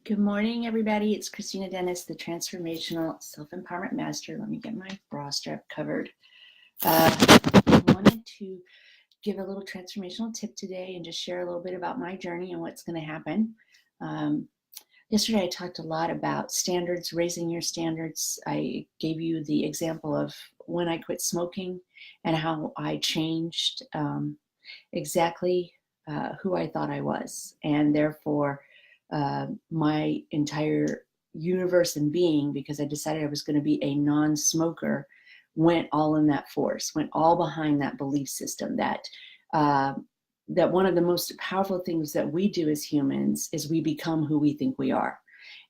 Good morning, everybody. It's Kristina Dennis, the Transformational Self-Empowerment Master. Let me get my bra strap covered. I wanted to give a little transformational tip today and just share a little bit about my journey and what's going to happen. Yesterday, I talked a lot about standards, raising your standards. I gave you the example of when I quit smoking and how I changed exactly who I thought I was, and therefore my entire universe and being, because I decided I was going to be a non-smoker, went all in that force, went all behind that belief system that that one of the most powerful things that we do as humans is we become who we think we are.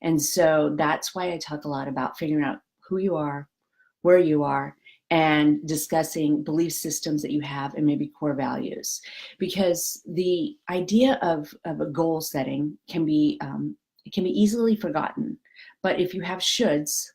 And so that's why I talk a lot about figuring out who you are, where you are, and discussing belief systems that you have and maybe core values. Because the idea of a goal setting can be it can be easily forgotten. But if you have shoulds,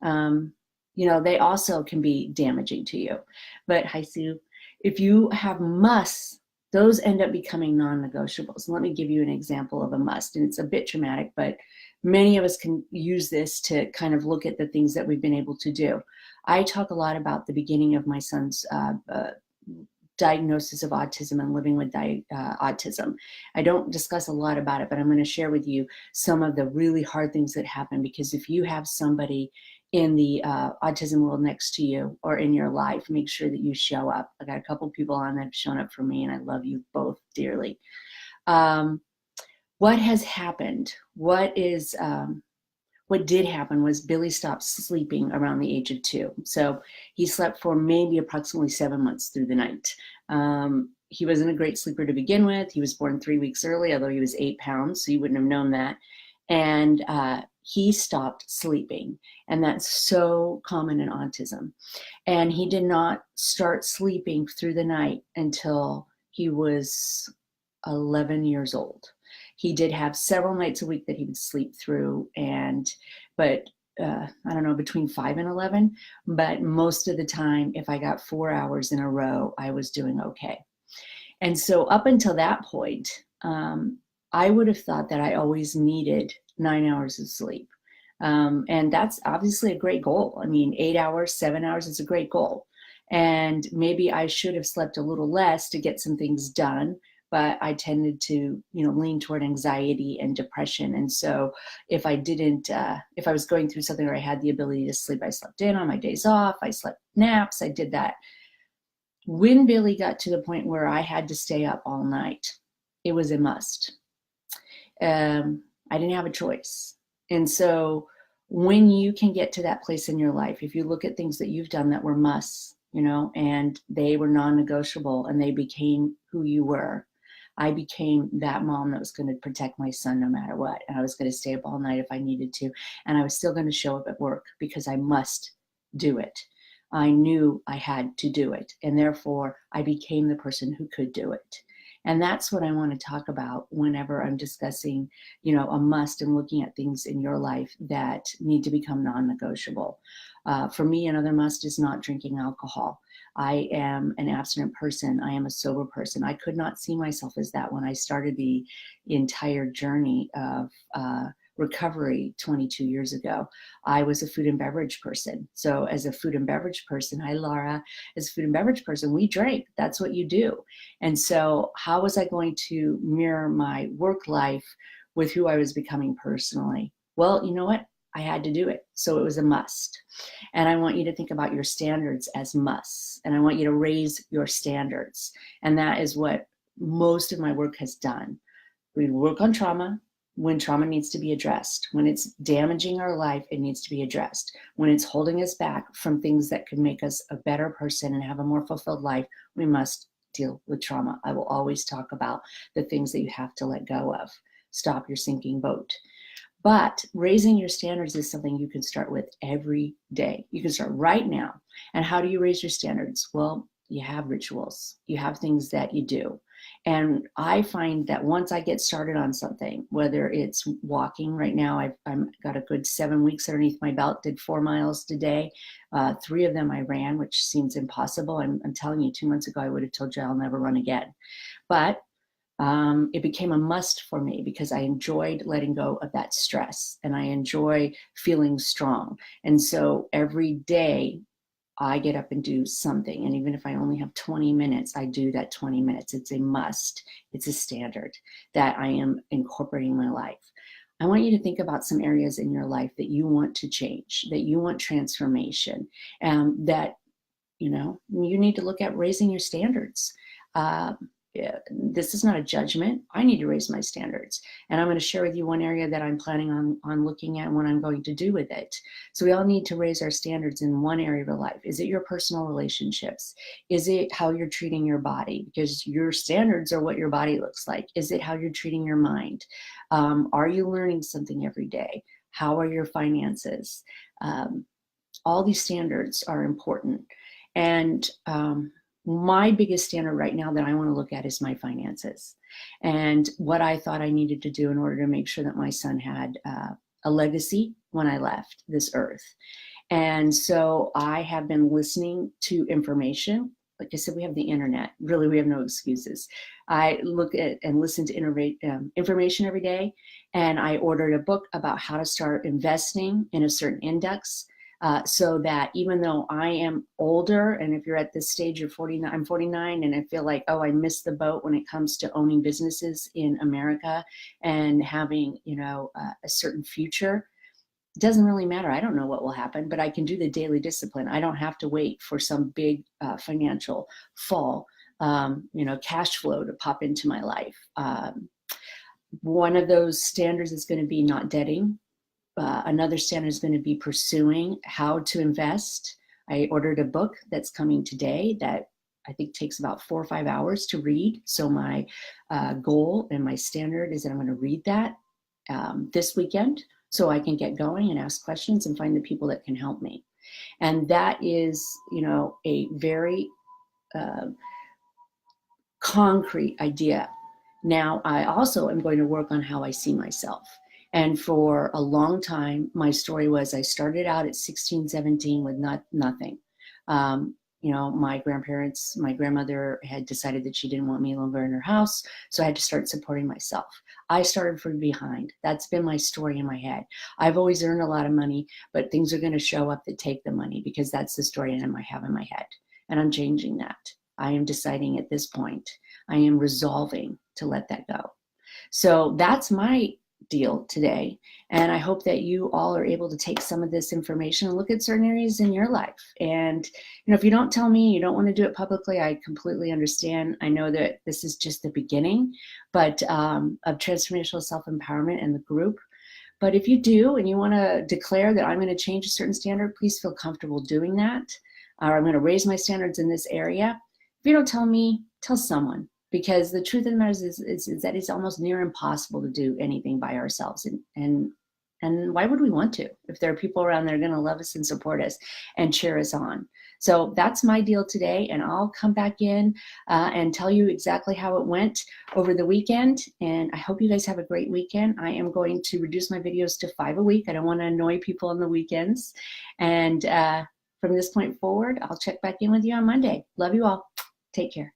they also can be damaging to you. But hi, Sue. If you have musts, those end up becoming non-negotiables. Let me give you an example of a must, and it's a bit traumatic, but many of us can use this to kind of look at the things that we've been able to do. I talk a lot about the beginning of my son's diagnosis of autism and living with autism. I don't discuss a lot about it, but I'm going to share with you some of the really hard things that happen, because if you have somebody in the autism world next to you or in your life, make sure that you show up. I got a couple people on that have shown up for me, and I love you both dearly. What has happened? What did happen was Billy stopped sleeping around the age of 2. So he slept for maybe approximately 7 months through the night. He wasn't a great sleeper to begin with. He was born 3 weeks early, although he was 8 pounds, so you wouldn't have known that. And he stopped sleeping, and that's so common in autism. And he did not start sleeping through the night until he was 11 years old. He did have several nights a week that he would sleep through, but I don't know, between 5 and 11. But most of the time, if I got 4 hours in a row, I was doing okay. And so up until that point, I would have thought that I always needed 9 hours of sleep. And that's obviously a great goal. I mean, 8 hours, 7 hours is a great goal. And maybe I should have slept a little less to get some things done, but I tended to, lean toward anxiety and depression. And so if I was going through something where I had the ability to sleep, I slept in on my days off, I slept naps, I did that. When Billy got to the point where I had to stay up all night, it was a must. I didn't have a choice. And so when you can get to that place in your life, if you look at things that you've done that were musts, and they were non-negotiable and they became who you were, I became that mom that was going to protect my son no matter what. And I was going to stay up all night if I needed to. And I was still going to show up at work because I must do it. I knew I had to do it. And therefore, I became the person who could do it. And that's what I want to talk about whenever I'm discussing, a must and looking at things in your life that need to become non-negotiable. For me, another must is not drinking alcohol. I am an abstinent person. I am a sober person. I could not see myself as that when I started the entire journey of recovery 22 years ago. I was a food and beverage person. So as a food and beverage person, hi Laura, as a food and beverage person, we drank. That's what you do. And so how was I going to mirror my work life with who I was becoming personally? Well, you know what? I had to do it. So it was a must. And I want you to think about your standards as musts. And I want you to raise your standards. And that is what most of my work has done. We work on trauma when trauma needs to be addressed. When it's damaging our life, it needs to be addressed. When it's holding us back from things that could make us a better person and have a more fulfilled life, we must deal with trauma. I will always talk about the things that you have to let go of. Stop your sinking boat. But raising your standards is something you can start with every day. You can start right now. And how do you raise your standards? Well, you have rituals. You have things that you do. And I find that once I get started on something, whether it's walking right now, I've got a good 7 weeks underneath my belt, did 4 miles today. 3 of them I ran, which seems impossible. I'm telling you, 2 months ago, I would have told you I'll never run again. But It became a must for me because I enjoyed letting go of that stress and I enjoy feeling strong. And so every day I get up and do something. And even if I only have 20 minutes, I do that 20 minutes. It's a must. It's a standard that I am incorporating in my life. I want you to think about some areas in your life that you want to change, that you want transformation, that, you know, you need to look at raising your standards. This is not a judgment. I need to raise my standards. And I'm going to share with you one area that I'm planning on looking at and what I'm going to do with it. So we all need to raise our standards in one area of our life. Is it your personal relationships? Is it how you're treating your body? Because your standards are what your body looks like. Is it how you're treating your mind? Are you learning something every day? How are your finances? All these standards are important. And my biggest standard right now that I want to look at is my finances and what I thought I needed to do in order to make sure that my son had a legacy when I left this earth. And so I have been listening to information. Like I said, we have the internet. Really, we have no excuses. I look at and listen to information every day. And I ordered a book about how to start investing in a certain index. So that even though I am older, and if you're at this stage, you're 49, I'm 49, and I feel like, oh, I missed the boat when it comes to owning businesses in America and having, you know, a certain future. It doesn't really matter. I don't know what will happen, but I can do the daily discipline. I don't have to wait for some big financial fall, you know, cash flow to pop into my life. One of those standards is going to be not debting. Another standard is going to be pursuing how to invest. I ordered a book that's coming today that I think takes about 4 or 5 hours to read. So my goal and my standard is that I'm going to read that this weekend so I can get going and ask questions and find the people that can help me. And that is, you know, a very concrete idea. Now, I also am going to work on how I see myself. And for a long time, my story was I started out at 16, 17 with nothing. You know, my grandmother had decided that she didn't want me longer in her house, so I had to start supporting myself. I started from behind. That's been my story in my head. I've always earned a lot of money, but things are going to show up that take the money because that's the story I have in my head. And I'm changing that. I am deciding at this point, I am resolving to let that go. So that's my deal today. And I hope that you all are able to take some of this information and look at certain areas in your life. And, you know, if you don't tell me you don't want to do it publicly, I completely understand. I know that this is just the beginning, but of transformational self-empowerment and the group. But if you do, and you want to declare that I'm going to change a certain standard, please feel comfortable doing that. Or I'm going to raise my standards in this area. If you don't tell me, tell someone. Because the truth of the matter is that it's almost near impossible to do anything by ourselves. And why would we want to if there are people around that are going to love us and support us and cheer us on? So that's my deal today. And I'll come back in and tell you exactly how it went over the weekend. And I hope you guys have a great weekend. I am going to reduce my videos to 5 a week. I don't want to annoy people on the weekends. And from this point forward, I'll check back in with you on Monday. Love you all. Take care.